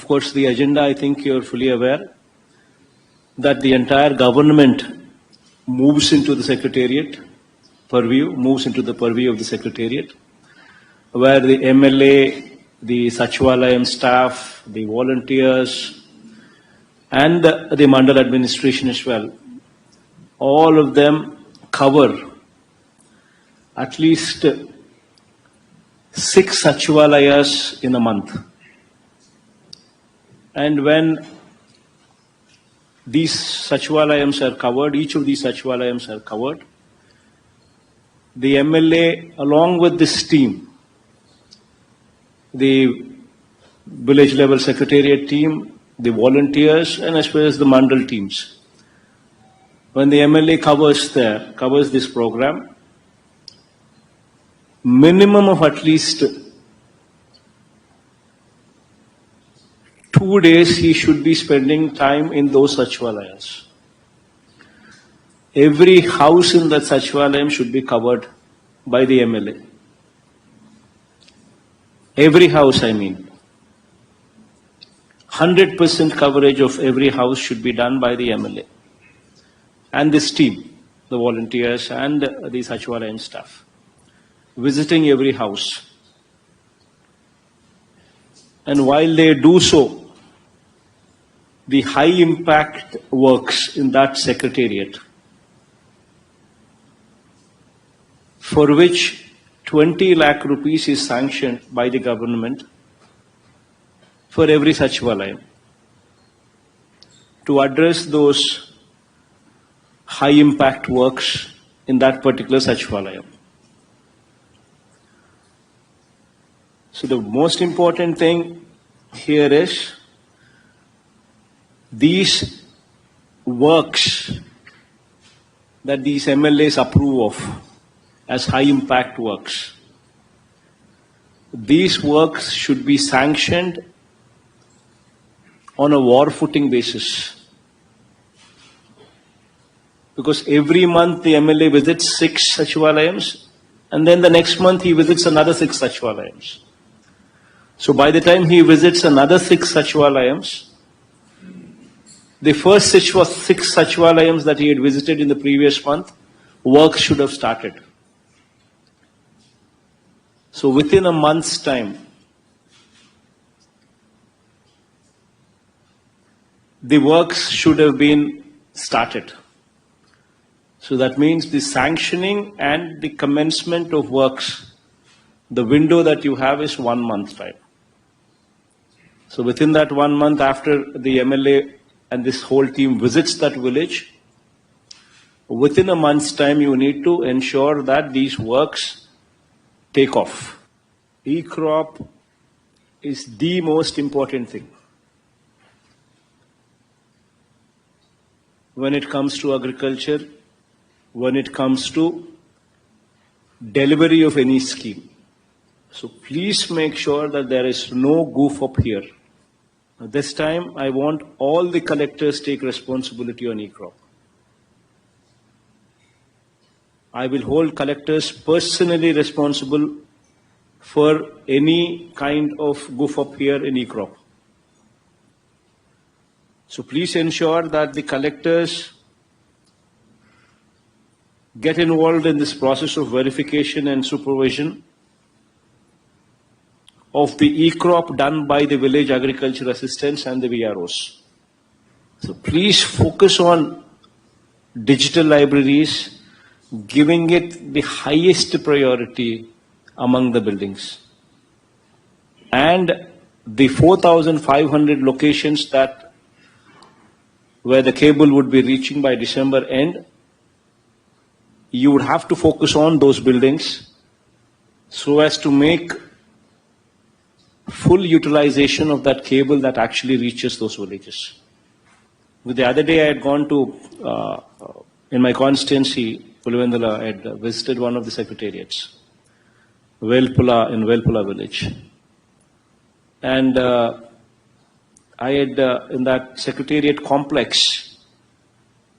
Of course, the agenda, I think you're fully aware that the entire government moves into the secretariat purview, moves into the purview of the secretariat, where the MLA, the Sachivalayam staff, the volunteers, and the Mandal administration as well, all of them cover at least 6 Sachivalayas in a month. And when these Sachivalayams are covered, each of these Sachivalayams are covered, the MLA, along with this team, the village level secretariat team, the volunteers, and as well as the Mandal teams, when the MLA covers this program, minimum of at least 2 days he should be spending time in those Sachivalayas. Every house in that Sachivalayam should be covered by the MLA. Every house, I mean. 100% coverage of every house should be done by the MLA. And this team, the volunteers and the Sachivalayam staff, visiting every house. And while they do so, the high impact works in that secretariat, for which 20 lakh rupees is sanctioned by the government for every Sachivalayam, to address those high impact works in that particular Sachivalayam. So the most important thing here is these works that these MLAs approve of as high impact works, these works should be sanctioned on a war footing basis. Because every month the MLA visits 6 Sachivalayams, and then the next month he visits another 6 Sachivalayams. So by the time he visits another 6 Sachivalayams, the first 6 Sachivalayams that he had visited in the previous month, work should have started. So within a month's time, the works should have been started. So that means the sanctioning and the commencement of works, the window that you have is 1 month time. So within that 1 month, after the MLA and this whole team visits that village, within a month's time you need to ensure that these works take off. E-crop is the most important thing when it comes to agriculture, when it comes to delivery of any scheme. So please make sure that there is no goof up here. This time I want all the collectors take responsibility on e-crop. I will hold collectors personally responsible for any kind of goof up here in e-crop. So please ensure that the collectors get involved in this process of verification and supervision of the e-crop done by the village agriculture assistants and the VROs. So please focus on digital libraries, giving it the highest priority among the buildings. And the 4,500 locations that where the cable would be reaching by December end, you would have to focus on those buildings so as to make full utilization of that cable that actually reaches those villages. The other day I had gone to, in my constituency, Pulivendala, I had visited one of the secretariats, Velpula, in Velpula village. And I had, in that secretariat complex,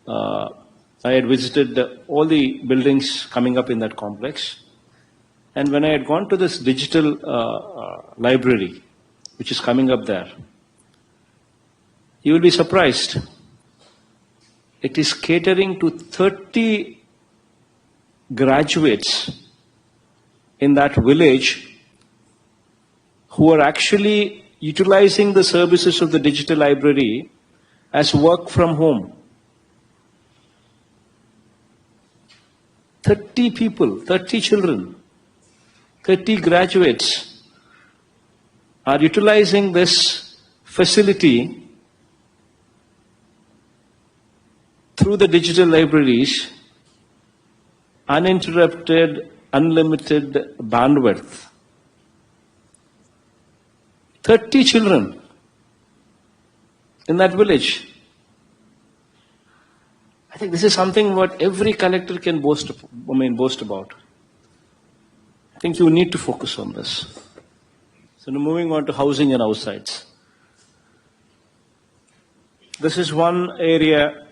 I had visited all the buildings coming up in that complex. And when I had gone to this digital library, which is coming up there, You will be surprised. It is catering to 30 graduates in that village who are actually utilizing the services of the digital library as work from home. 30 people, 30 children, 30 graduates are utilizing this facility through the digital libraries, uninterrupted, unlimited bandwidth. 30 children in that village. I think this is something what every collector can boast about. I think you need to focus on this. So now moving on to housing and house sites. This is one area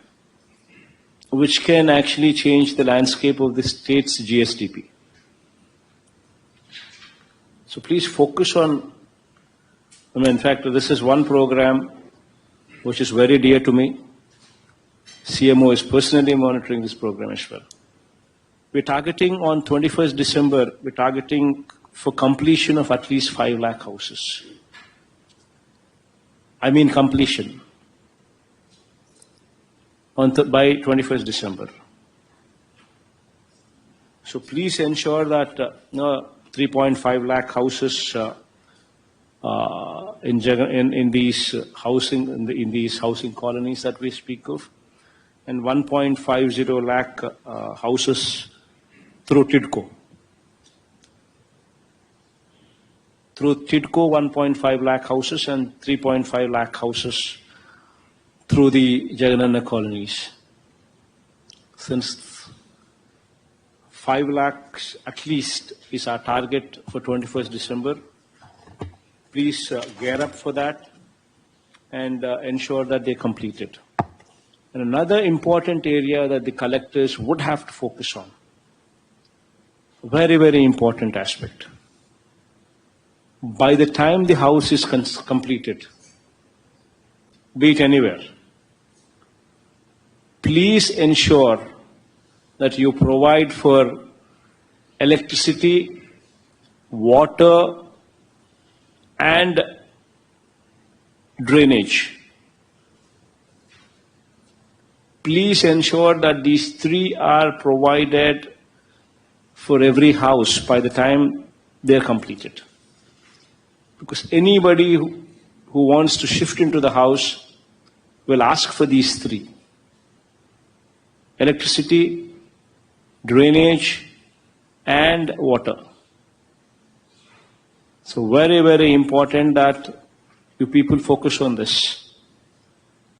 which can actually change the landscape of the state's GSDP. So please focus on, in fact, this is one program which is very dear to me. CMO is personally monitoring this program as well. We're targeting on 21st December, we're targeting for completion of at least 5 lakh houses. I mean completion by 21st December. So please ensure that 3.5 lakh houses in these housing colonies that we speak of, and 1.50 lakh houses through TIDCO. Through TIDCO, 1.5 lakh houses and 3.5 lakh houses through the Rajalana colonies. Since 5 lakhs at least is our target for 21st December, please gear up for that and ensure that they complete it. And another important area that the collectors would have to focus on, very, very important aspect. By the time the house is completed, be it anywhere, please ensure that you provide for electricity, water, and drainage. Please ensure that these 3 are provided for every house by the time they are completed. Because anybody who wants to shift into the house will ask for these 3. Electricity, drainage, and water. So very, very important that you people focus on this.